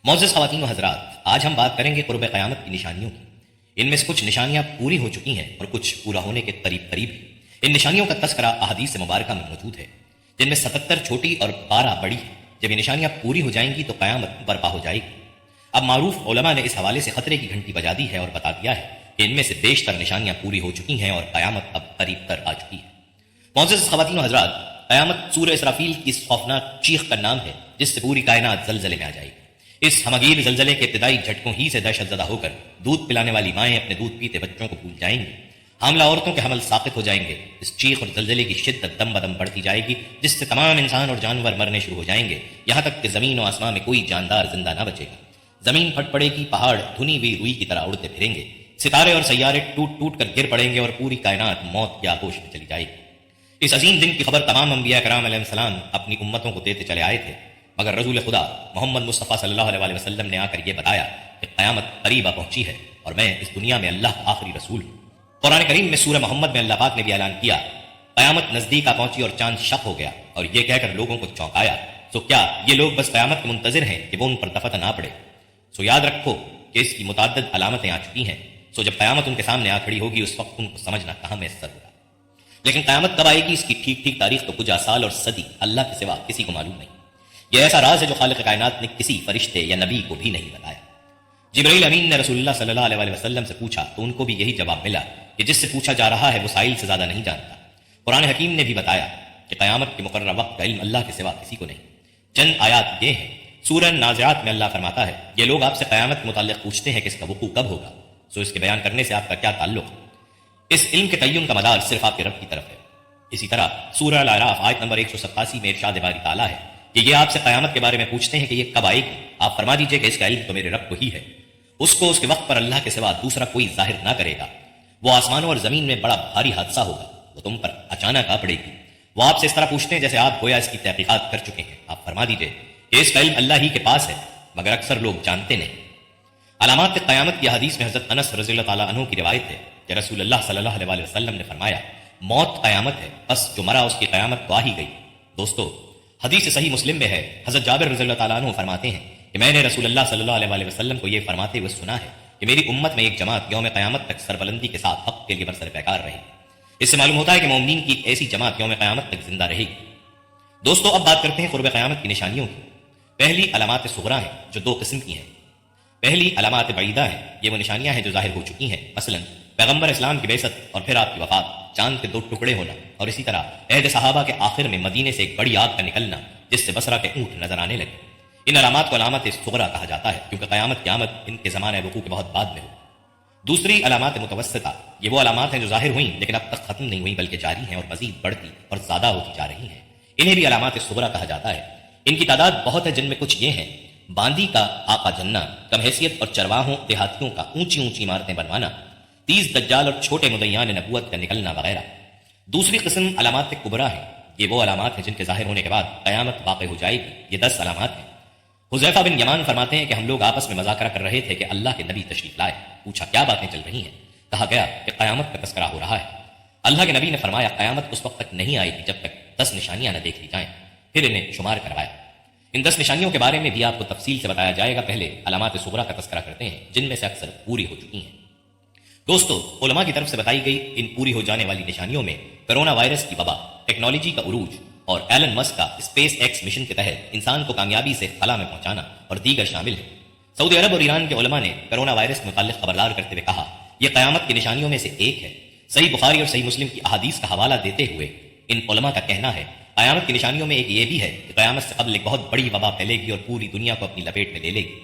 معزز خواتین و حضرات، آج ہم بات کریں گے قرب قیامت کی نشانیوں کی۔ ان میں سے کچھ نشانیاں پوری ہو چکی ہیں اور کچھ پورا ہونے کے قریب قریب ہیں۔ ان نشانیوں کا تذکرہ احادیث مبارکہ میں موجود ہے، جن میں 77 چھوٹی اور 12 بڑی ہیں۔ جب یہ نشانیاں پوری ہو جائیں گی تو قیامت برپا ہو جائے گی۔ اب معروف علماء نے اس حوالے سے خطرے کی گھنٹی بجا دی ہے اور بتا دیا ہے کہ ان میں سے بیشتر نشانیاں پوری ہو چکی ہیں اور قیامت اب قریب تر آ چکی ہے۔ معزز خواتین و حضرات، قیامت سورہ اسرافیل کی اس خوفناک چیخ کا نام ہے جس سے پوری کائنات زلزلے میں آ جائے گی۔ اس ہمگیر زلزلے کے ابتدائی جھٹکوں ہی سے دہشت زدہ ہو کر دودھ پلانے والی مائیں اپنے دودھ پیتے بچوں کو بھول جائیں گی۔ حاملہ عورتوں کے حمل ساقط ہو جائیں گے۔ اس چیخ اور زلزلے کی شدت دم بدم بڑھتی جائے گی، جس سے تمام انسان اور جانور مرنے شروع ہو جائیں گے، یہاں تک کہ زمین و آسمان میں کوئی جاندار زندہ نہ بچے گا۔ زمین پھٹ پڑے گی، پہاڑ دھنی ہوئی روئی کی طرح اڑتے پھریں گے، ستارے اور سیارے ٹوٹ ٹوٹ کر گر پڑیں گے اور پوری کائنات موت کی آغوش میں چلی جائے گی۔ اس عظیم دن کی خبر تمام انبیاء کرام علیہ السلام اپنی امتوں کو دیتے چلے آئے تھے، مگر رسول خدا محمد مصطفیٰ صلی اللہ علیہ وسلم نے آ کر یہ بتایا کہ قیامت قریب آ پہنچی ہے اور میں اس دنیا میں اللہ کا آخری رسول ہوں۔ قرآن کریم میں سورہ محمد میں اللہ پاک نے بھی اعلان کیا، قیامت نزدیک آ پہنچی اور چاند شق ہو گیا، اور یہ کہہ کر لوگوں کو چونکایا، سو کیا یہ لوگ بس قیامت کے منتظر ہیں کہ وہ ان پر دفعہ نہ پڑے؟ سو یاد رکھو کہ اس کی متعدد علامتیں آ چکی ہیں، سو جب قیامت ان کے سامنے آ کھڑی ہوگی اس وقت ان کو سمجھنا کہاں میسر ہوگا۔ لیکن قیامت کب آئے گی اس کی ٹھیک تاریخ تو کچھ سال اور صدی اللہ کے سوا کسی کو معلوم نہیں۔ یہ ایسا راز ہے جو خالق کائنات نے کسی فرشتے یا نبی کو بھی نہیں بتایا۔ جبرائیل امین نے رسول اللہ صلی اللہ علیہ وسلم سے پوچھا تو ان کو بھی یہی جواب ملا کہ جس سے پوچھا جا رہا ہے وہ سائل سے زیادہ نہیں جانتا۔ قرآن حکیم نے بھی بتایا کہ قیامت کے مقررہ وقت کا علم اللہ کے سوا کسی کو نہیں۔ چند آیات یہ ہیں۔ سورہ نازعات میں اللہ فرماتا ہے، یہ لوگ آپ سے قیامت کے متعلق پوچھتے ہیں کہ اس کا وقوع کب ہوگا، سو اس کے بیان کرنے سے آپ کا کیا تعلق؟ اس علم کے تعین کا مدار صرف آپ کے رب کی طرف ہے۔ اسی طرح سورہ الاعراف آیت نمبر 187 میں ارشاد باری تعالیٰ ہے کہ یہ آپ سے قیامت کے بارے میں پوچھتے ہیں کہ یہ کب آئے گی، آپ فرما دیجئے کہ اس کا علم تو میرے رب کو ہی ہے، اس کو اس کے وقت پر اللہ کے سوا دوسرا کوئی ظاہر نہ کرے گا۔ وہ آسمانوں اور زمین میں بڑا بھاری حادثہ ہوگا، وہ تم پر اچانک آ پڑے گی۔ وہ آپ سے اس طرح پوچھتے ہیں جیسے آپ گویا اس کی تحقیقات کر چکے ہیں، آپ فرما دیجئے کہ اس کا علم اللہ ہی کے پاس ہے، مگر اکثر لوگ جانتے نہیں۔ علامات قیامت کی حدیث میں حضرت انس رضی اللہ تعالیٰ عنہ کی روایت ہے کہ رسول اللہ صلی اللہ علیہ وسلم نے فرمایا، موت قیامت ہے، بس جو مرا اس کی قیامت تو آ ہی گئی۔ دوستو، حدیث صحیح مسلم میں ہے، حضرت جابر رضی اللہ تعالیٰ عنہ فرماتے ہیں کہ میں نے رسول اللہ صلی اللہ علیہ وسلم کو یہ فرماتے ہوئے سنا ہے کہ میری امت میں ایک جماعت یوم قیامت تک سربلندی کے ساتھ حق کے لیے برسر پیکار رہے گی۔ اس سے معلوم ہوتا ہے کہ مومنین کی ایک ایسی جماعت یوم قیامت تک زندہ رہے گی۔ دوستو، اب بات کرتے ہیں قرب قیامت کی نشانیوں کی۔ پہلی علامات صغریٰ ہیں جو 2 قسم کی ہیں۔ پہلی علامات بعیدہ ہیں، یہ وہ نشانیاں ہیں جو ظاہر ہو چکی ہیں، مثلا پیغمبر اسلام کی بعثت اور پھر آپ کی وفات، چاند کے 2 ٹکڑے ہونا، اور اسی طرح عہد صحابہ کے آخر میں مدینے سے ایک بڑی آگ کا نکلنا جس سے بصرہ کے اونٹ نظر آنے لگے۔ ان علامات کو علامات صغریٰ کہا جاتا ہے کیونکہ قیامت کی آمد ان کے زمانہ وقوع کے بہت بعد میں ہو۔ دوسری علامات متوسطہ، یہ وہ علامات ہیں جو ظاہر ہوئیں لیکن اب تک ختم نہیں ہوئیں بلکہ جاری ہیں اور مزید بڑھتی اور زیادہ ہوتی جا رہی ہیں، انہیں بھی علامات صغریٰ کہا جاتا ہے۔ ان کی تعداد بہت ہے، جن میں کچھ یہ ہیں: باندی کا آقا جننا، کم حیثیت اور چرواہوں دیہاتیوں کا اونچی عمارتیں بنوانا، 30 دجال اور چھوٹے مدعیان نبوت کا نکلنا وغیرہ۔ دوسری قسم علامات کبریٰ ہیں، یہ وہ علامات ہیں جن کے ظاہر ہونے کے بعد قیامت واقع ہو جائے گی۔ یہ 10 علامات ہیں۔ حذیفہ بن یمان فرماتے ہیں کہ ہم لوگ آپس میں مذاکرہ کر رہے تھے کہ اللہ کے نبی تشریف لائے۔ پوچھا کیا باتیں چل رہی ہیں؟ کہا گیا کہ قیامت کا تذکرہ ہو رہا ہے۔ اللہ کے نبی نے فرمایا قیامت اس وقت تک نہیں آئے گی جب تک 10 نشانیاں نہ دیکھ لی جائیں، پھر انہیں شمار کروایا۔ ان 10 نشانیوں کے بارے میں بھی آپ کو تفصیل سے بتایا جائے گا۔ پہلے علامات صغریٰ کا تذکرہ کرتے ہیں جن میں سے اکثر پوری ہو چکی ہیں۔ دوستو، علماء کی طرف سے بتائی گئی ان پوری ہو جانے والی نشانیوں میں کرونا وائرس کی وبا، ٹیکنالوجی کا عروج اور ایلن مسک کا اسپیس ایکس مشن کے تحت انسان کو کامیابی سے خلا میں پہنچانا اور دیگر شامل ہیں۔ سعودی عرب اور ایران کے علماء نے کرونا وائرس کے متعلق خبردار کرتے ہوئے کہا، یہ قیامت کی نشانیوں میں سے ایک ہے۔ صحیح بخاری اور صحیح مسلم کی احادیث کا حوالہ دیتے ہوئے ان علماء کا کہنا ہے، قیامت کی نشانیوں میں ایک یہ بھی ہے کہ قیامت سے قبل ایک بہت بڑی وبا پھیلے گی اور پوری دنیا کو اپنی لپیٹ میں لے لے گی۔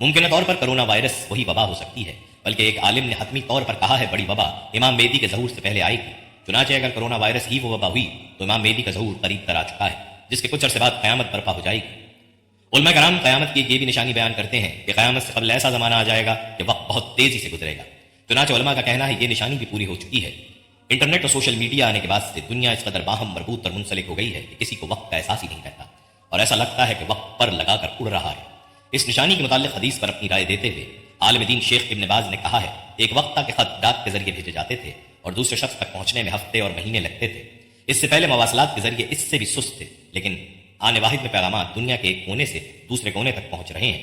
ممکنہ طور پر کرونا وائرس وہی وبا ہو سکتی ہے، بلکہ ایک عالم نے حتمی طور پر کہا ہے بڑی وبا امام مہدی کے ظہور سے پہلے آئے گی۔ چنانچہ اگر کرونا وائرس ہی وہ وبا ہوئی تو امام مہدی کا ظہور قریب تر آ چکا ہے، جس کے کچھ عرصے بعد قیامت برپا ہو جائے گی۔ علماء کرام قیامت کی یہ بھی نشانی بیان کرتے ہیں کہ قیامت سے قبل ایسا زمانہ آ جائے گا کہ وقت بہت تیزی سے گزرے گا۔ چنانچہ علماء کا کہنا ہے یہ نشانی بھی پوری ہو چکی ہے۔ انٹرنیٹ اور سوشل میڈیا آنے کے بعد سے دنیا اس قدر باہم مربوط اور منسلک ہو گئی ہے کہ کسی کو وقت کا احساس ہی نہیں رہتا، اور ایسا لگتا ہے کہ وقت پر لگا کر اڑ رہا ہے۔ اس نشانی کے متعلق حدیث پر اپنی رائے دیتے ہوئے عالم دین شیخ ابن باز نے کہا ہے، ایک وقت تھا کہ خط ڈاک کے ذریعے بھیجے جاتے تھے اور دوسرے شخص تک پہنچنے میں ہفتے اور مہینے لگتے تھے۔ اس سے پہلے مواصلات کے ذریعے اس سے بھی سست تھے، لیکن آنے واحد میں پیغامات دنیا کے ایک کونے سے دوسرے کونے تک پہنچ رہے ہیں۔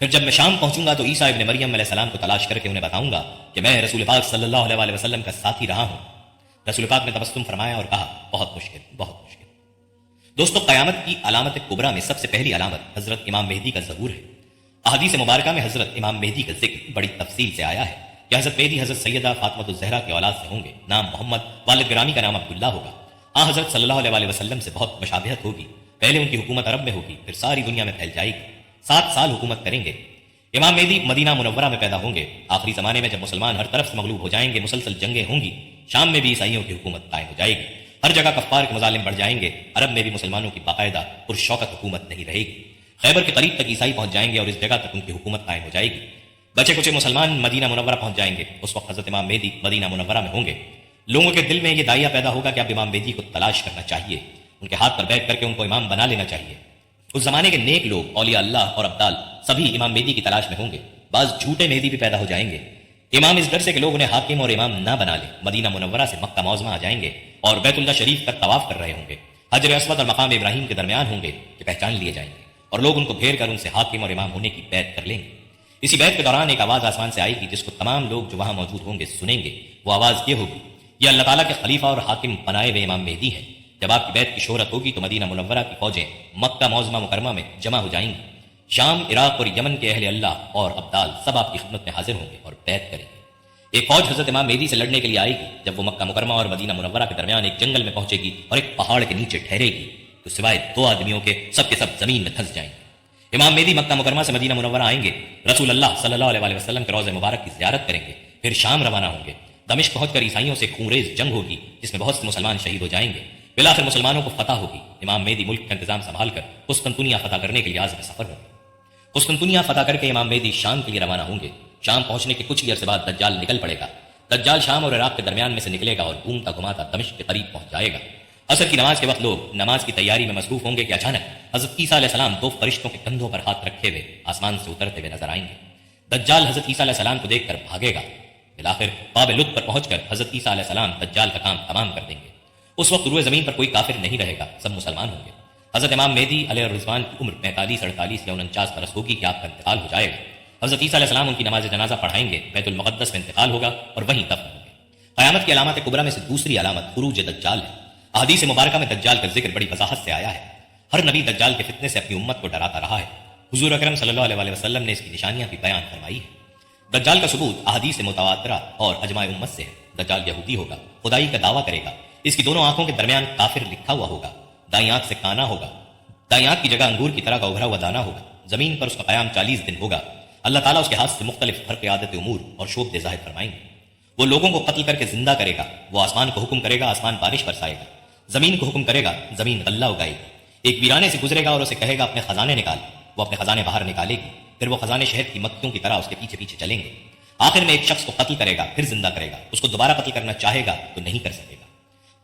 پھر جب میں شام پہنچوں گا تو عیسیٰ ابن مریم علیہ السلام کو تلاش کر کے انہیں بتاؤں گا کہ میں رسول پاک صلی اللہ علیہ وآلہ وسلم کا ساتھی رہا ہوں۔ رسول پاک نے تبسم فرمایا اور کہا بہت مشکل، بہت مشکل۔ دوستو، قیامت کی علامت کبریٰ میں سب سے پہلی علامت حضرت امام مہدی کا ظہور ہے۔ احادیث مبارکہ میں حضرت امام مہدی کا ذکر بڑی تفصیل سے آیا ہے کہ حضرت مہدی حضرت سیدہ فاطمہ الزہرا کے اولاد سے ہوں گے، نام محمد، والد گرامی کا نام عبداللہ ہوگا۔ حضرت صلی اللہ علیہ وآلہ وسلم سے بہت مشابہت ہوگی، پہلے ان کی حکومت عرب میں ہوگی، پھر ساری دنیا میں پھیل جائے گی، 7 سال حکومت کریں گے۔ امام مہدی مدینہ منورہ میں پیدا ہوں گے۔ آخری زمانے میں جب مسلمان ہر طرف سے مغلوب ہو جائیں گے، مسلسل جنگیں ہوں گی، شام میں بھی عیسائیوں کی حکومت قائم ہو جائے گی، ہر جگہ کفار کے مظالم بڑھ جائیں گے، عرب میں بھی مسلمانوں کی باقاعدہ پرشوکت حکومت نہیں رہے گی، خیبر کے قریب تک عیسائی پہنچ جائیں گے اور اس جگہ تک ان کی حکومت قائم ہو جائے گی۔ بچے کچے مسلمان مدینہ منورہ پہنچ جائیں گے، اس وقت حضرت امام مہدی مدینہ منورہ میں ہوں گے۔ لوگوں کے دل میں یہ داعیہ پیدا ہوگا کہ اب امام مہدی کو تلاش کرنا چاہیے، ان کے ہاتھ پر بیٹھ کر کے ان کو امام بنا لینا چاہیے۔ اس زمانے کے نیک لوگ، اولیاء اللہ اور ابدال، سبھی امام مہدی کی تلاش میں ہوں گے۔ بعض جھوٹے مہدی بھی پیدا ہو جائیں گے۔ امام اس ڈر سے کہ لوگ انہیں حاکم اور امام نہ بنا لیں، مدینہ منورہ سے مکہ معظمہ آ جائیں گے اور بیت اللہ شریف کا طواف کر رہے ہوں گے، حجر اسود اور مقام ابراہیم کے درمیان ہوں گے کہ پہچان لیے جائیں گے اور لوگ ان کو گھیر کر ان سے حاکم اور امام ہونے کی بیعت کر لیں گے۔ اسی بیعت کے دوران ایک آواز آسمان سے آئے گی جس کو تمام لوگ جو وہاں موجود ہوں گے سنیں گے۔ وہ آواز یہ ہوگی، یہ اللہ تعالیٰ کے خلیفہ اور حاکم بنائے ہوئے امام مہدی ہیں۔ جب آپ کی بیعت کی شہرت ہوگی تو مدینہ منورہ کی فوجیں مکہ معظمہ مکرمہ میں جمع ہو جائیں گی۔ شام، عراق اور یمن کے اہل اللہ اور ابدال سب آپ کی خدمت میں حاضر ہوں گے اور بیعت کریں گے۔ ایک فوج حضرت امام مہدی سے لڑنے کے لیے آئے گی۔ جب وہ مکہ مکرمہ اور مدینہ منورہ کے درمیان ایک جنگل میں پہنچے گی اور ایک پہاڑ کے نیچے ٹھہرے گی تو سوائے 2 آدمیوں کے سب زمین میں دھنس جائیں گے۔ امام مہدی مکہ مکرمہ سے مدینہ منورہ آئیں گے، رسول اللہ صلی اللہ علیہ وآلہ وسلم کے روضہ مبارک کی زیارت کریں گے، پھر شام روانہ ہوں گے۔ دمشق پہنچ کر عیسائیوں سے خونریز جنگ ہوگی جس میں بہت سے مسلمان شہید ہو جائیں گے۔ بالآخر مسلمانوں کو فتح ہوگی۔ امام مہدی ملک کا انتظام سنبھال کر قسطنطنیہ فتح کرنے کے لیے عازم سفر ہوں گے۔ قسطنطنیہ فتح کر کے امام مہدی شام کے لیے روانہ ہوں گے۔ شام پہنچنے کے کچھ ہی عرصے بعد دجال نکل پڑے گا۔ دجال شام اور عراق کے درمیان میں سے نکلے گا اور گھومتا گھماتا دمشق کے قریب پہنچ جائے گا۔ عصر کی نماز کے وقت لوگ نماز کی تیاری میں مصروف ہوں گے کہ اچانک حضرت عیسیٰ علیہ السلام 2 فرشتوں کے کندھوں پر ہاتھ رکھے ہوئے آسمان سے اترتے ہوئے نظر آئیں گے۔ دجال حضرت عیسیٰ علیہ السلام کو دیکھ کر بھاگے گا۔ بالآخر باب لط پر پہنچ کر حضرت عیسیٰ علیہ السلام دجال کا کام تمام کر دیں گے۔ اس وقت روئے زمین پر کوئی کافر نہیں رہے گا، سب مسلمان ہوں گے۔ حضرت امام مہدی علیہ الرضوان کی عمر 45، 48 یا 49 برس ہوگی کہ آپ کا انتقال ہو جائے گا۔ حضرت عیسیٰ علیہ السلام ان کی نماز جنازہ پڑھائیں گے، بیت المقدس میں انتقال ہوگا اور وہیں دفن ہوں گے۔ قیامت کی علامات کبریٰ میں سے دوسری علامت خروج دجال ہے۔ احادیث مبارکہ میں دجال کا ذکر بڑی وضاحت سے آیا ہے۔ ہر نبی دجال کے فتنے سے اپنی امت کو ڈراتا رہا ہے۔ حضور اکرم صلی اللہ علیہ وآلہ وسلم نے اس کی نشانیاں بھی بیان فرمائی ہیں۔ دجال کا ثبوت احادیث متواترہ اور اجماع امت سے ہے۔ دجال یہودی ہوگا، خدائی کا دعویٰ کرے گا، اس کی دونوں آنکھوں کے درمیان کافر لکھا ہوا ہوگا، دائیں آنکھ سے کانا ہوگا، دائیں آنکھ کی جگہ انگور کی طرح کا ابھرا ہوا دانا ہوگا، زمین پر اس کا قیام 40 دن ہوگا۔ اللہ تعالیٰ اس کے ہاتھ سے مختلف خرق عادت امور اور شعب ظاہر فرمائیں گے۔ وہ لوگوں کو قتل کر کے زندہ کرے گا، وہ آسمان کو حکم کرے گا، آسمان بارش برسائے گا، زمین کو حکم کرے گا، زمین غلہ اگائے گی۔ ایک ویرانے سے گزرے گا اور اسے کہے گا اپنے خزانے نکال، وہ اپنے خزانے باہر نکالے گی، پھر وہ خزانے شہد کی مکھیوں کی طرح اس کے پیچھے پیچھے چلیں گے۔ آخر میں ایک شخص کو قتل کرے گا، پھر زندہ کرے گا، اس کو دوبارہ قتل کرنا چاہے گا تو نہیں کر سکے گا۔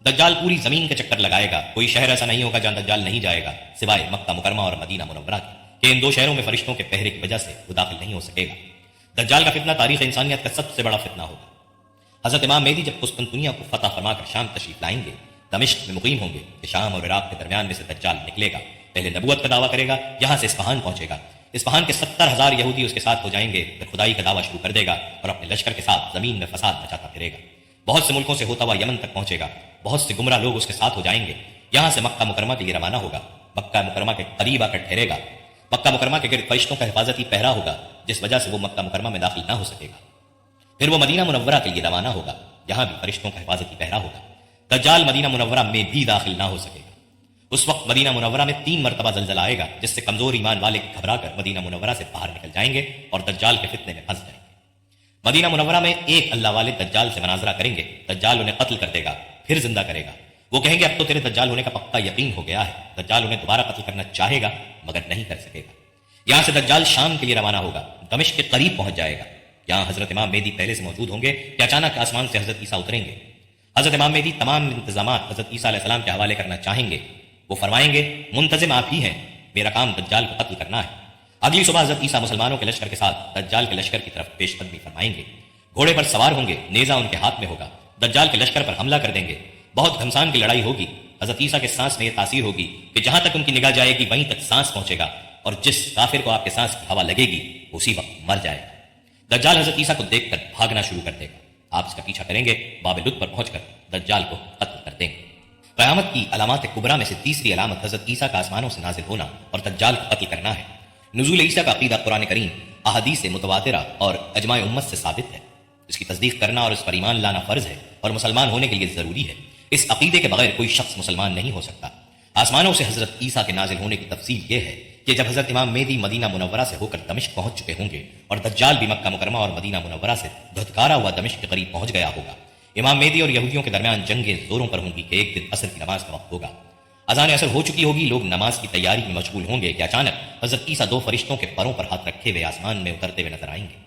دجال پوری زمین کے چکر لگائے گا، کوئی شہر ایسا نہیں ہوگا جہاں دجال نہیں جائے گا سوائے مکہ مکرمہ اور مدینہ منورہ کے، کہ ان 2 شہروں میں فرشتوں کے پہرے کی وجہ سے وہ داخل نہیں ہو سکے گا۔ دجال کا فتنہ تاریخ انسانیت کا سب سے بڑا فتنہ ہوگا۔ حضرت امام مہدی جب قسطنطنیہ کو فتح فرما کر شام تشریف لائیں گے، دمشق میں مقیم ہوں گے کہ شام اور عراق کے درمیان میں سے دجال نکلے گا، پہلے نبوت کا دعویٰ کرے گا، یہاں سے اصفہان پہنچے گا، اصفہان کے 70,000 یہودی اس کے ساتھ ہو جائیں گے، پھر خدائی کا دعویٰ شروع کر دے گا اور اپنے لشکر کے ساتھ زمین میں فساد مچاتا پھرے گا، بہت سے ملکوں سے ہوتا ہوا یمن تک پہنچے گا، بہت سے گمراہ لوگ اس کے ساتھ ہو جائیں گے، یہاں سے مکہ مکرمہ کے لیے روانہ ہوگا، مکہ مکرمہ کے قریب آ کر ٹھہرے گا، مکہ مکرمہ کے گرد فرشتوں کا حفاظتی پہرا ہوگا جس وجہ سے وہ مکہ مکرمہ میں داخل نہ ہو سکے گا، پھر وہ مدینہ منورہ کے لیے روانہ ہوگا، یہاں بھی فرشتوں کا حفاظتی پہرا ہوگا، دجال مدینہ منورہ میں بھی داخل نہ ہو سکے گا۔ اس وقت مدینہ منورہ میں 3 مرتبہ زلزلہ آئے گا جس سے کمزور ایمان والے گھبرا کر مدینہ منورہ سے باہر نکل جائیں گے اور دجال کے فتنے میں پھنس جائیں گے۔ مدینہ منورہ میں ایک اللہ والے دجال سے مناظرہ کریں گے، دجال انہیں قتل کر دے گا، پھر زندہ کرے گا، وہ کہیں گے اب تو تیرے دجال ہونے کا پکا یقین ہو گیا ہے۔ دجال انہیں دوبارہ قتل کرنا چاہے گا مگر نہیں کر سکے گا۔ یہاں سے دجال شام کے لیے روانہ ہوگا، دمشق کے قریب پہنچ جائے گا، یہاں حضرت امام مہدی پہلے سے موجود ہوں گے کہ اچانک آسمان سے حضرت عیسیٰ اتریں گے۔ حضرت امام مہدی تمام انتظامات حضرت عیسیٰ علیہ السلام کے حوالے کرنا چاہیں گے، وہ فرمائیں گے منتظم آپ ہی ہیں، میرا کام دجال کو قتل کرنا ہے۔ اگلی صبح حضرت عیسیٰ مسلمانوں کے لشکر کے ساتھ دجال کے لشکر کی طرف پیش قدمی فرمائیں گے، گھوڑے پر سوار ہوں گے، نیزہ ان کے ہاتھ میں ہوگا، دجال کے لشکر پر حملہ کر دیں گے، بہت گھمسان کی لڑائی ہوگی۔ حضرت عیسیٰ کے سانس میں یہ تاثیر ہوگی کہ جہاں تک ان کی نگاہ جائے گی وہیں تک سانس پہنچے گا اور جس کافر کو آپ کے سانس کی ہوا لگے گی اسی وقت مر جائے گا۔ دجال حضرت عیسیٰ کو دیکھ کر بھاگنا شروع کر دے گا، آپ اس کا پیچھا کریں گے، باب لد پر پہنچ کر دجال کو قتل کر دیں گے۔ قیامت کی علامات کبریٰ میں سے تیسری علامت حضرت عیسیٰ کا آسمانوں سے نازل ہونا اور دجال کو قتل کرنا ہے۔ نزول عیسیٰ کا عقیدہ قرآن کریم، احادیث متواترہ اور اجماع امت سے ثابت ہے۔ اس کی تصدیق کرنا اور اس پر ایمان لانا فرض ہے اور مسلمان ہونے کے لیے ضروری ہے۔ اس عقیدے کے بغیر کوئی شخص مسلمان نہیں ہو سکتا۔ آسمانوں سے حضرت عیسیٰ کے نازل ہونے کی تفصیل یہ ہے کہ جب حضرت امام مہدی مدینہ منورہ سے ہو کر دمشق پہنچ چکے ہوں گے اور دجال بھی مکہ مکرمہ اور مدینہ منورہ سے دھتکارا ہوا دمشق کے قریب پہنچ گیا ہوگا، امام مہدی اور یہودیوں کے درمیان جنگیں زوروں پر ہوں گی کہ ایک دن عصر کی نماز کا وقت ہوگا، اذان عصر ہو چکی ہوگی، لوگ نماز کی تیاری میں مشغول ہوں گے کہ اچانک حضرت عیسیٰ دو فرشتوں کے پروں پر ہاتھ رکھے ہوئے آسمان میں اترتے ہوئے نظر آئیں گے۔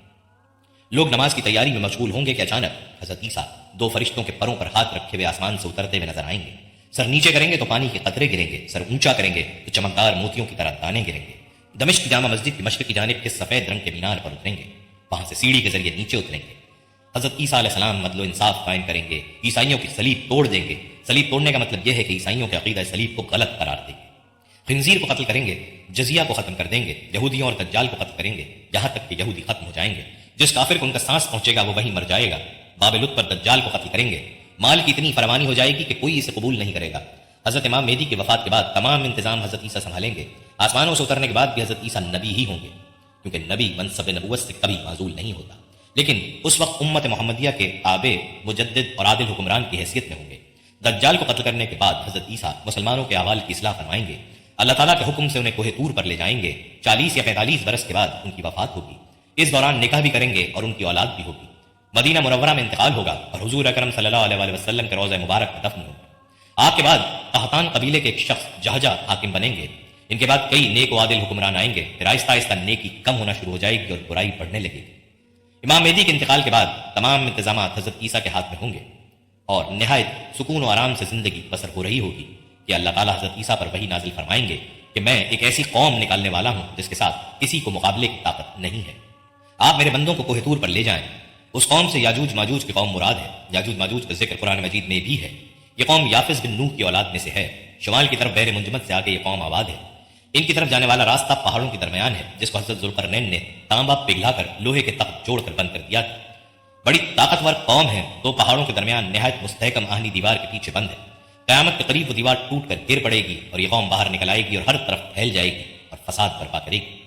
لوگ نماز کی تیاری میں مشغول ہوں گے کہ اچانک حضرت عیسیٰ دو فرشتوں کے پروں پر ہاتھ رکھے ہوئے آسمان سے اترتے ہوئے نظر آئیں گے۔ سر نیچے کریں گے تو پانی کے قطرے گریں گے، سر اونچا کریں گے تو چمکدار موتیوں کی طرح دانے گریں گے۔ دمشق کی جامع مسجد کی مشرقی جانب کے سفید رنگ کے مینار پر اتریں گے، وہاں سے سیڑھی کے ذریعے نیچے اتریں گے۔ حضرت عیسیٰ علیہ السلام عدل و انصاف قائم کریں گے، عیسائیوں کی صلیب توڑ دیں گے۔ صلیب توڑنے کا مطلب یہ ہے کہ عیسائیوں کے عقیدہ صلیب کو غلط قرار دیں گے، خنزیر کو قتل کریں گے، جزیہ کو ختم کر دیں گے، یہودیوں اور دجال کو قتل کریں گے، یہاں تک کہ یہودی ختم ہو جائیں گے۔ جس کافر کو ان کا سانس پہنچے گا وہ وہیں مر جائے گا۔ باب لد پر دجال کو قتل کریں گے، مال کی اتنی فراوانی ہو جائے گی کہ کوئی اسے قبول نہیں کرے گا۔ حضرت امام مہدی کی وفات کے بعد تمام انتظام حضرت عیسیٰ سنبھالیں گے۔ آسمانوں سے اترنے کے بعد بھی حضرت عیسیٰ نبی ہی ہوں گے، کیونکہ نبی منصب نبوت سے کبھی معزول نہیں ہوتا، لیکن اس وقت امت محمدیہ کے آبے، مجدد اور عادل حکمران کی حیثیت میں ہوں گے۔ دجال کو قتل کرنے کے بعد حضرت عیسیٰ مسلمانوں کے احوال کی اصلاح فرمائیں گے، اللہ تعالیٰ کے حکم سے انہیں کوہ طور پر لے جائیں گے۔ 40 یا 45 برس کے بعد ان کی وفات ہوگی، اس دوران نکاح بھی کریں گے اور ان کی اولاد بھی ہوگی۔ مدینہ منورہ میں انتقال ہوگا اور حضور اکرم صلی اللہ علیہ وسلم کے روضہ مبارک میں دفن ہوگا۔ آپ کے بعد قحطان قبیلے کے ایک شخص جہجہ حاکم بنیں گے۔ ان کے بعد کئی نیک و عادل حکمران آئیں گے، پھر آہستہ آہستہ نیکی کم ہونا شروع ہو جائے گی اور برائی بڑھنے لگے گی۔ امام مہدی کے انتقال کے بعد تمام انتظامات حضرت عیسیٰ کے ہاتھ میں ہوں گے اور نہایت سکون و آرام سے زندگی بسر ہو رہی ہوگی کہ اللہ تعالیٰ حضرت عیسیٰ پر وحی نازل فرمائیں گے کہ میں ایک ایسی قوم نکالنے والا ہوں جس کے ساتھ کسی کو مقابلے کی طاقت نہیں ہے، آپ میرے بندوں کو کوہ طور پر لے جائیں۔ اس قوم سے یاجوج ماجوج کی قوم مراد ہے۔ یاجوج ماجوج کا ذکر قرآن مجید میں بھی ہے۔ یہ قوم یافس بن نوح کی اولاد میں سے ہے، شمال کی طرف بحر منجمد سے آگے یہ قوم آباد ہے۔ ان کی طرف جانے والا راستہ پہاڑوں کے درمیان ہے، جس کو حضرت ذوالقرنین نے تانبا پگھلا کر لوہے کے تخت جوڑ کر بند کر دیا تھا۔ بڑی طاقتور قوم ہے، دو پہاڑوں کے درمیان نہایت مستحکم آہنی دیوار کے پیچھے بند ہے۔ قیامت کے قریب وہ دیوار ٹوٹ کر گر پڑے گی اور یہ قوم باہر نکل آئے گی اور ہر طرف پھیل جائے گی اور فساد برپا کرے گی۔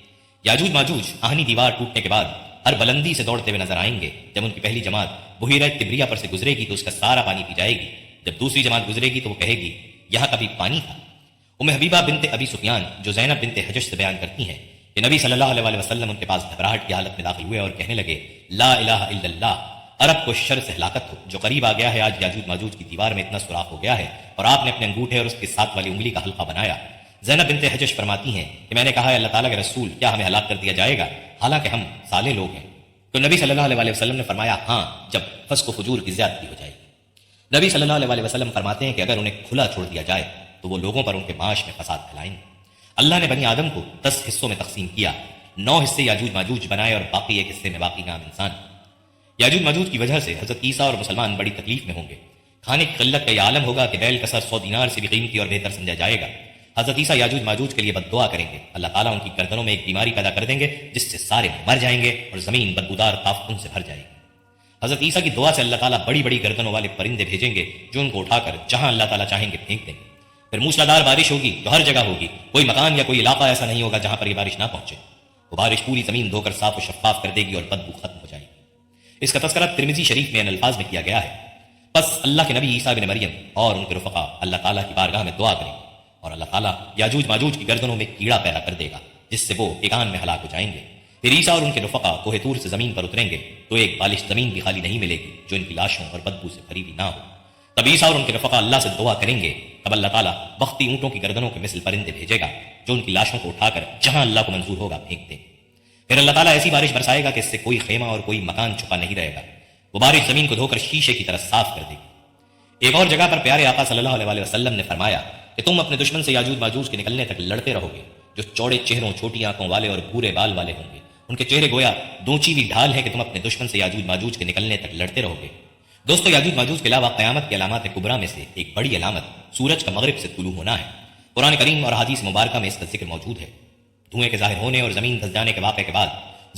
یاجوج ماجوج آہنی دیوار ٹوٹنے کے بعد ہر بلندی سے دوڑتے ہوئے نظر آئیں گے۔ جب ان کی پہلی جماعت بحیرہ تبریہ پر سے گزرے گی تو اس کا سارا پانی پی جائے گی۔ جب دوسری جماعت گزرے گی تو وہ کہے گی یہاں کبھی پانی تھا۔ ام حبیبہ بنت ابی سفیان جو زینب بنت حجش سے بیان کرتی ہیں کہ نبی صلی اللہ علیہ وسلم ان کے پاس گھبراہٹ کی حالت میں داخل ہوئے اور کہنے لگے لا الہ الا اللہ، عرب کو شر سے ہلاکت ہو، جو قریب آ گیا ہے، آج یاجوج ماجوج کی دیوار میں اتنا سوراخ ہو گیا ہے اور آپ نے اپنے انگوٹھے اور اس کے ساتھ والی انگلی کا حلقہ بنایا۔ زینب بنت حجش فرماتی ہیں کہ میں نے کہا ہے اللہ تعالیٰ کے رسول کیا ہمیں ہلاک کر دیا جائے گا حالانکہ ہم صالح لوگ ہیں؟ تو نبی صلی اللہ علیہ وسلم نے فرمایا ہاں، جب فسق و فجور کی زیادتی ہو جائے گی۔ نبی صلی اللہ علیہ وسلم فرماتے ہیں کہ اگر انہیں کھلا چھوڑ دیا جائے تو وہ لوگوں پر ان کے معاش میں فساد پھیلائیں گے۔ اللہ نے بنی آدم کو 10 حصوں میں تقسیم کیا، 9 حصے یاجوج ماجوج بنائے اور باقی ایک حصے میں باقی نام انسان۔ یاجوج ماجوج کی وجہ سے حضرت عیسیٰ اور مسلمان بڑی تکلیف میں ہوں گے۔ کھانے کی قلت کا یہ عالم ہوگا کہ بیل کا سر 100 دینار سے بھی قیمتی اور بہتر سمجھا جائے گا۔ حضرت عیسیٰ یاجوج ماجوج کے لیے بد دعا کریں گے، اللہ تعالیٰ ان کی گردنوں میں ایک بیماری پیدا کر دیں گے جس سے سارے مر جائیں گے اور زمین بدبودار تافکن سے بھر جائے گی۔ حضرت عیسیٰ کی دعا سے اللہ تعالیٰ بڑی بڑی گردنوں والے پرندے بھیجیں گے جو ان کو اٹھا کر جہاں اللہ تعالیٰ چاہیں گے پھینک دیں گے۔ پھر موسلادھار بارش ہوگی جو ہر جگہ ہوگی، کوئی مکان یا کوئی علاقہ ایسا نہیں ہوگا جہاں پر یہ بارش نہ پہنچے۔ وہ بارش پوری زمین دھو کر صاف و شفاف کر دے گی اور بدبو ختم ہو جائے گی۔ اس کا تذکرہ ترمذی شریف میں ان الفاظ میں کیا گیا ہے، بس اللہ کے نبی عیسیٰ بن مریم اور ان کے رفقا اللہ تعالیٰ کی بارگاہ میں دعا کریں اور اللہ تعالیٰ یاجوج ماجوج کی گردنوں میں کیڑا پیدا کر دے گا جس سے وہ ایک آن میں ہلاک ہو جائیں گے۔ پھر عیسیٰ اور ان کے رفقا کوہ طور سے زمین پر اتریں گے تو ایک بالش زمین بھی خالی نہیں ملے گی جو ان کی لاشوں اور بدبو سے بھری ہوئی نہ ہو۔ تب عیسیٰ اور ان کے رفقا اللہ سے دعا کریں گے، تب اللہ تعالیٰ بختی اونٹوں کی گردنوں کے مثل پرندے بھیجے گا جو ان کی لاشوں کو اٹھا کر جہاں اللہ کو منظور ہوگا پھینک دیں۔ پھر اللہ تعالیٰ ایسی بارش برسائے گا کہ اس سے کوئی خیمہ اور کوئی مکان چھپا نہیں رہے گا، وہ بارش زمین کو دھو کر شیشے کی طرح صاف کر دے گی۔ ایک اور جگہ پر پیارے آقا صلی اللہ علیہ وسلم نے فرمایا کہ تم اپنے دشمن سے یاجوج ماجوج کے نکلنے تک لڑتے رہو گے، جو چوڑے چہروں، چھوٹی آنکھوں والے اور بھورے بال والے ہوں گے، ان کے چہرے گویا دونچی ہوئی ڈھال ہے کہ تم اپنے دشمن سے یاجوج ماجوج کے نکلنے تک لڑتے رہو گے۔ دوستو، یاجوج ماجوج کے علاوہ قیامت کی علامات کبریٰ میں سے ایک بڑی علامت سورج کا مغرب سے طلوع ہونا ہے۔ قرآن کریم اور حدیث مبارکہ میں اس کا ذکر موجود ہے۔ دھوئیں کے ظاہر ہونے اور زمین دھس جانے کے واقعے کے بعد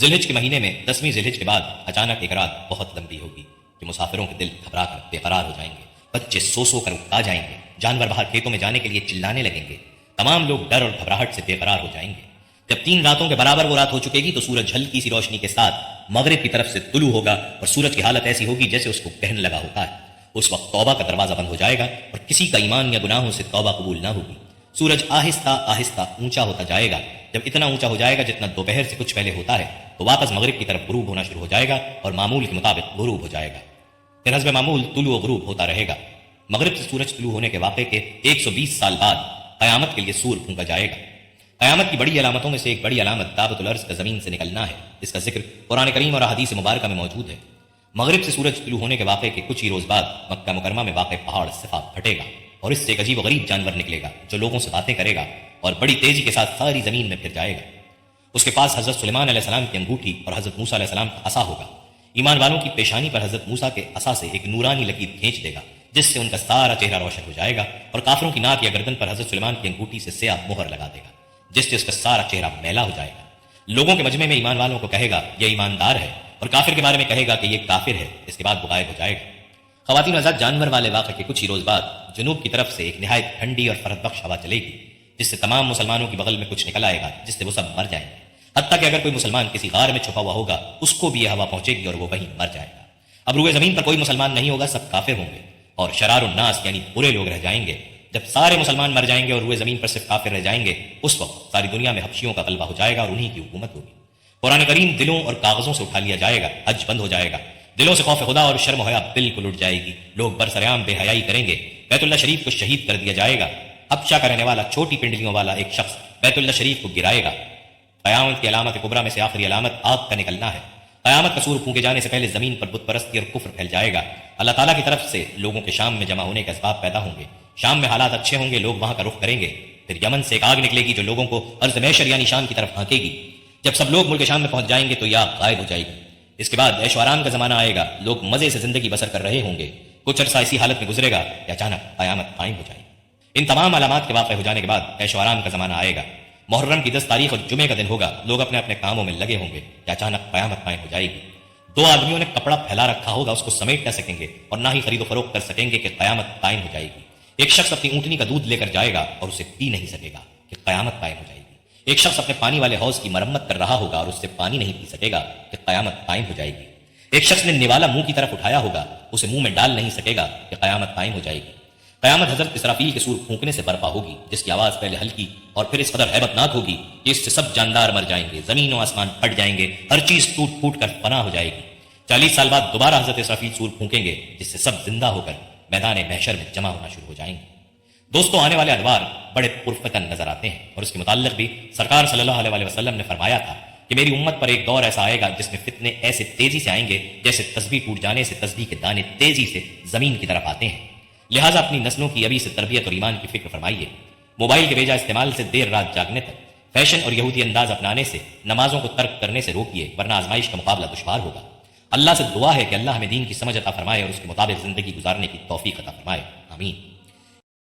ذوالحج کے مہینے میں 10ویں ذوالحج کے بعد اچانک ایک رات بہت لمبی ہوگی کہ مسافروں کے دل گھبرا کر بے قرار ہو جائیں گے، بچے سو سو کر اکتا جائیں گے، جانور باہر کھیتوں میں جانے کے لیے چلانے لگیں گے، تمام لوگ ڈر اور گھبراہٹ سے بے قرار ہو جائیں گے۔ جب 3 راتوں کے برابر وہ رات ہو چکے گی تو سورج ہلکی سی روشنی کے ساتھ مغرب کی طرف سے طلوع ہوگا اور سورج کی حالت ایسی ہوگی جیسے اس کو گرہن لگا ہوتا ہے۔ اس وقت توبہ کا دروازہ بند ہو جائے گا اور کسی کا ایمان یا گناہوں سے توبہ قبول نہ ہوگی۔ سورج آہستہ آہستہ اونچا ہوتا جائے گا، جب اتنا اونچا ہو جائے گا جتنا دوپہر سے کچھ پہلے ہوتا ہے تو واپس مغرب کی طرف غروب ہونا شروع ہو جائے گا اور معمول کے مطابق غروب ہو جائے گا، پھر حسب معمول طلوع و غروب ہوتا رہے گا۔ مغرب سے سورج طلوع ہونے کے واقعے کے 120 سال بعد قیامت کے لیے سور پھونکا جائے گا۔ قیامت کی بڑی علامتوں میں سے ایک بڑی علامت دعوت الارض کا زمین سے نکلنا ہے، اس کا ذکر قرآن کریم اور احادیث مبارکہ میں موجود ہے۔ مغرب سے سورج طلوع ہونے کے واقعے کے کچھ ہی روز بعد مکہ مکرمہ میں واقع پہاڑ صفات پھٹے گا اور اس سے ایک عجیب و غریب جانور نکلے گا جو لوگوں سے باتیں کرے گا اور بڑی تیزی کے ساتھ ساری زمین میں پھر جائے گا۔ اس کے پاس حضرت سلیمان علیہ السلام کی انگوٹھی اور حضرت موسیٰ علیہ السلام کا عصا ہوگا۔ ایمان والوں کی پیشانی پر حضرت موسیٰ کے عصا سے ایک نورانی لکیر کھینچ دے گا جس سے ان کا سارا چہرہ روشن ہو جائے گا، اور کافروں کی ناک یا گردن پر حضرت سلیمان کی انگوٹھی سے سیاہ مہر لگا دے گا جس سے اس کا سارا چہرہ میلا ہو جائے گا۔ لوگوں کے مجمع میں ایمان والوں کو کہے گا یہ ایماندار ہے، اور کافر کے بارے میں کہے گا کہ یہ کافر ہے، اس کے بعد وہ غائب ہو جائے گا۔ خواتین حضرات، جانور والے واقعے کے کچھ ہی روز بعد جنوب کی طرف سے ایک نہایت ٹھنڈی اور فرحت بخش ہوا چلے گی جس سے تمام مسلمانوں کی بغل میں کچھ نکل آئے گا جس سے وہ سب مر جائیں گے، حتیٰ کہ اگر کوئی مسلمان کسی غار میں چھپا ہوا ہوگا اس کو بھی یہ ہوا پہنچے گی اور وہ وہیں مر جائے گا۔ اب روئے زمین پر کوئی مسلمان نہیں ہوگا، سب کافر ہوں گے اور شرار الناس یعنی برے لوگ رہ جائیں گے۔ جب سارے مسلمان مر جائیں گے اور روئے زمین پر صرف کافر رہ جائیں گے، اس وقت ساری دنیا میں حبشیوں کا غلبہ ہو جائے گا اور انہی کی حکومت ہوگی۔ قرآن کریم دلوں اور کاغذوں سے اٹھا لیا جائے گا، حج بند ہو جائے گا، دلوں سے خوف خدا اور شرم و حیا بالکل اٹھ جائے گی، لوگ برسرعام بے حیائی کریں گے، بیت اللہ شریف کو شہید کر دیا جائے گا۔ ابشا کا رہنے والا چھوٹی پنڈلیوں والا ایک شخص بیت اللہ شریف کو گرائے گا۔ قیامت کی علامت کبریٰ میں سے آخری علامت آگ کا نکلنا ہے۔ قیامت کا سور پھونکے جانے سے پہلے زمین پر بت پرستی اور کفر پھیل جائے گا۔ اللہ تعالیٰ کی طرف سے لوگوں کے شام میں جمع ہونے کے اسباب پیدا ہوں گے، شام میں حالات اچھے ہوں گے، لوگ وہاں کا رخ کریں گے۔ پھر یمن سے ایک آگ نکلے گی جو لوگوں کو ارض میشر یعنی شام کی طرف ہانکے گی۔ جب سب لوگ ملک شام میں پہنچ جائیں گے تو یہ آگ غائب ہو جائے گی۔ اس کے بعد عیش و آرام کا زمانہ آئے گا، لوگ مزے سے زندگی بسر کر رہے ہوں گے، کچھ عرصہ اسی حالت میں گزرے گا کہ اچانک قیامت قائم ہو جائے گی۔ ان تمام علامات کے واقع ہو جانے کے بعد عیش و آرام کا زمانہ آئے گا۔ محرم کی 10 تاریخ اور جمعے کا دن ہوگا، لوگ اپنے اپنے کاموں میں لگے ہوں گے کہ اچانک قیامت قائم ہو جائے گی۔ 2 آدمیوں نے کپڑا پھیلا رکھا ہوگا، اس کو سمیٹ نہ سکیں گے اور نہ ہی خرید و فروخت کر سکیں گے کہ قیامت قائم ہو جائے گی۔ ایک شخص اپنی اونٹنی کا دودھ لے کر جائے گا اور اسے پی نہیں سکے گا کہ قیامت قائم ہو جائے گی۔ ایک شخص اپنے پانی والے حوض کی مرمت کر رہا ہوگا اور اس سے پانی نہیں پی سکے گا کہ قیامت قائم ہو جائے گی۔ ایک شخص نے نوالا منہ کی طرف اٹھایا ہوگا، اسے منہ میں ڈال نہیں سکے گا کہ قیامت قائم ہو جائے گی۔ قیامت حضرت اسرافیل کے سور پھونکنے سے برپا ہوگی جس کی آواز پہلے ہلکی اور پھر اس قدر ہیبت ناک ہوگی کہ اس سے سب جاندار مر جائیں گے، زمین و آسمان پھٹ جائیں گے، ہر چیز ٹوٹ پھوٹ کر فنا ہو جائے گی۔ 40 سال بعد دوبارہ حضرت اسرافیل سور پھونکیں گے جس سے سب زندہ ہو کر میدان محشر میں جمع ہونا شروع ہو جائیں گے۔ دوستوں، آنے والے ادوار بڑے پرفتن نظر آتے ہیں اور اس کے متعلق بھی سرکار صلی اللہ علیہ وسلم نے فرمایا تھا کہ میری امت پر ایک دور ایسا آئے گا جس میں فتنے ایسے تیزی سے آئیں گے جیسے تسبیح ٹوٹ جانے سے تسبیح کے دانے تیزی سے زمین کی طرف آتے ہیں۔ لہٰذا اپنی نسلوں کی ابھی سے تربیت اور ایمان کی فکر فرمائیے۔ موبائل کے بیجا استعمال سے دیر رات جاگنے تک، فیشن اور یہودی انداز اپنانے سے، نمازوں کو ترک کرنے سے روکیے ورنہ آزمائش کا مقابلہ دشوار ہوگا۔ اللہ سے دعا ہے کہ اللہ ہمیں دین کی سمجھ عطا فرمائے اور اس کے مطابق زندگی گزارنے کی توفیق عطا فرمائے، آمین۔